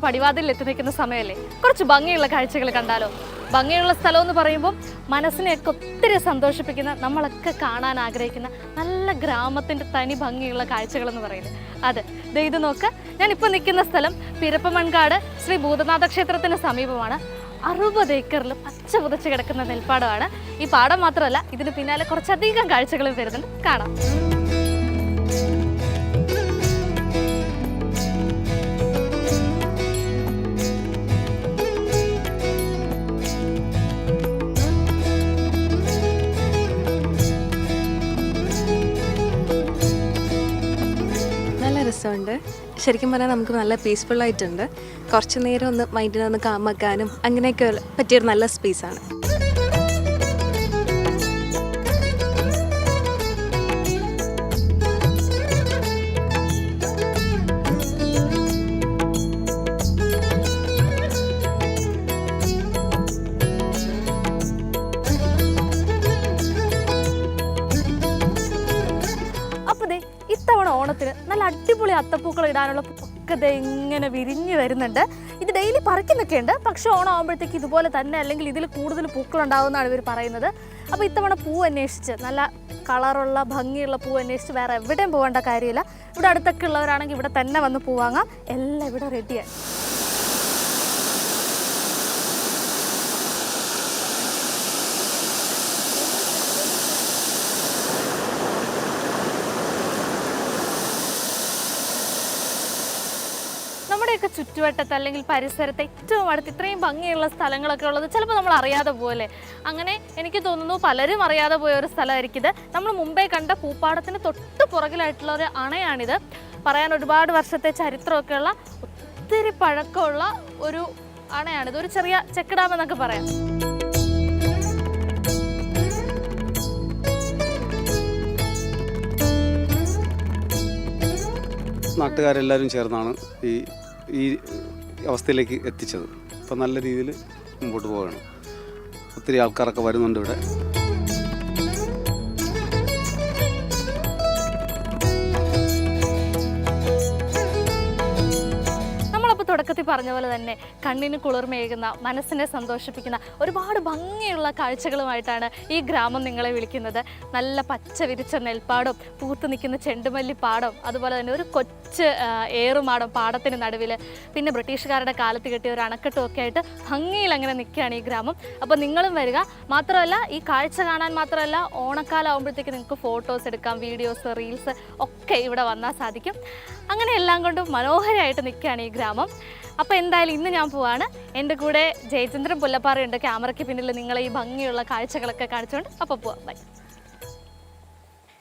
പടിവാതിൽ എത്തി നിൽക്കുന്ന സമയമല്ലേ, കുറച്ച് ഭംഗിയുള്ള കാഴ്ചകൾ കണ്ടാലോ? ഭംഗിയുള്ള സ്ഥലം എന്ന് പറയുമ്പോൾ മനസ്സിനെയൊക്കെ ഒത്തിരി സന്തോഷിപ്പിക്കുന്ന, നമ്മളൊക്കെ കാണാൻ ആഗ്രഹിക്കുന്ന നല്ല ഗ്രാമത്തിൻ്റെ തനി ഭംഗിയുള്ള കാഴ്ചകൾ എന്ന് പറയുന്നത് അത്. ഇത് നോക്ക്, ഞാനിപ്പോൾ നിൽക്കുന്ന സ്ഥലം പിരപ്പമൺകാട് ശ്രീ ഭൂതനാഥ ക്ഷേത്രത്തിന് സമീപമാണ്. 60 ഏക്കറിൽ പച്ച പുതച്ച് കിടക്കുന്ന നെൽപ്പാടമാണ്. ഈ പാടം മാത്രമല്ല, ഇതിന് പിന്നാലെ കുറച്ചധികം കാഴ്ചകളും വരുന്നുണ്ട്, കാണാം. രസമുണ്ട്. ശരിക്കും പറഞ്ഞാൽ നമുക്ക് നല്ല പീസ്ഫുൾ ആയിട്ടുണ്ട്. കുറച്ച് നേരം ഒന്ന് മൈൻഡിനെ ഒന്ന് കാമാക്കാനും അങ്ങനെയൊക്കെ പറ്റിയൊരു നല്ല സ്പേസാണ്. ഇത്തവണ ഓണത്തിന് നല്ല അടിപൊളി അത്തപ്പൂക്കൾ ഇടാനുള്ള ഒക്കെ ഇങ്ങനെ വിരിഞ്ഞു വരുന്നുണ്ട്. ഇത് ഡെയിലി പറിക്കുന്നൊക്കെ ഉണ്ട്, പക്ഷെ ഓണം ആകുമ്പോഴത്തേക്ക് ഇതുപോലെ തന്നെ അല്ലെങ്കിൽ ഇതിൽ കൂടുതൽ പൂക്കൾ ഉണ്ടാവുമെന്നാണ് ഇവർ പറയുന്നത്. അപ്പോൾ ഇത്തവണ പൂ അന്വേഷിച്ച്, നല്ല കളറുള്ള ഭംഗിയുള്ള പൂ അന്വേഷിച്ച് വേറെ എവിടെയും പോകേണ്ട കാര്യമില്ല. ഇവിടെ അടുത്തൊക്കെ ഉള്ളവരാണെങ്കിൽ ഇവിടെ തന്നെ വന്ന് പൂ വാങ്ങാം. എല്ലാം ഇവിടെ റെഡിയാണ്. നമ്മുടെയൊക്കെ ചുറ്റുവട്ടത്ത് അല്ലെങ്കിൽ പരിസരത്ത് ഏറ്റവും അടുത്ത് ഇത്രയും ഭംഗിയുള്ള സ്ഥലങ്ങളൊക്കെ ഉള്ളത് ചിലപ്പോൾ നമ്മൾ അറിയാതെ പോലെ. അങ്ങനെ എനിക്ക് തോന്നുന്നു പലരും അറിയാതെ പോയ ഒരു സ്ഥലമായിരിക്കും ഇത്. നമ്മൾ മുമ്പേ കണ്ട പൂപ്പാടത്തിന് തൊട്ട് പുറകിലായിട്ടുള്ള ഒരു അണയാണിത്. പറയാൻ ഒരുപാട് വർഷത്തെ ചരിത്രമൊക്കെയുള്ള ഒത്തിരി പഴക്കമുള്ള ഒരു അണയാണിത്. ഒരു ചെറിയ ചെക്ക് ഡാം എന്നൊക്കെ പറയാം. നാട്ടുകാരെല്ലാവരും ചേർന്നാണ് ഈ അവസ്ഥയിലേക്ക് എത്തിച്ചത്. അപ്പം നല്ല രീതിയിൽ മുമ്പോട്ട് പോവുകയാണ്. ഒത്തിരി ആൾക്കാരൊക്കെ വരുന്നുണ്ട് ഇവിടെ. തുടക്കത്തിൽ പറഞ്ഞ പോലെ തന്നെ കണ്ണിന് കുളിർമയേകുന്ന, മനസ്സിനെ സന്തോഷിപ്പിക്കുന്ന ഒരുപാട് ഭംഗിയുള്ള കാഴ്ചകളുമായിട്ടാണ് ഈ ഗ്രാമം നിങ്ങളെ വിളിക്കുന്നത്. നല്ല പച്ച വിരിച്ച നെൽപ്പാടം, പൂത്ത് നിൽക്കുന്ന ചെണ്ടുമല്ലിപ്പാടം, അതുപോലെ തന്നെ ഒരു കൊച്ച് ഏറുമാടം പാടത്തിന് നടുവിൽ, പിന്നെ ബ്രിട്ടീഷുകാരുടെ കാലത്ത് കിട്ടിയ ഒരു അണക്കെട്ടും ഒക്കെ ആയിട്ട് ഭംഗിയിൽ അങ്ങനെ നിൽക്കുകയാണ് ഈ ഗ്രാമം. അപ്പോൾ നിങ്ങളും വരിക. മാത്രമല്ല ഈ കാഴ്ച കാണാൻ മാത്രമല്ല, ഓണക്കാലം ആകുമ്പോഴത്തേക്ക് നിങ്ങൾക്ക് ഫോട്ടോസ് എടുക്കാം, വീഡിയോസ്, റീൽസ് ഒക്കെ ഇവിടെ വന്നാൽ സാധിക്കും. അങ്ങനെ എല്ലാം കൊണ്ടും മനോഹരമായിട്ട് നിൽക്കുകയാണ് ഈ ഗ്രാമം. അപ്പോൾ എന്തായാലും ഇന്ന് ഞാൻ പോവാണ്. എൻ്റെ കൂടെ ജയചന്ദ്രൻ പുല്ലപ്പാറയുണ്ട് ക്യാമറയ്ക്ക് പിന്നിൽ നിങ്ങളെ ഈ ഭംഗിയുള്ള കാഴ്ചകളൊക്കെ കാണിച്ചുകൊണ്ട്. അപ്പോൾ പോവാം, ബൈ.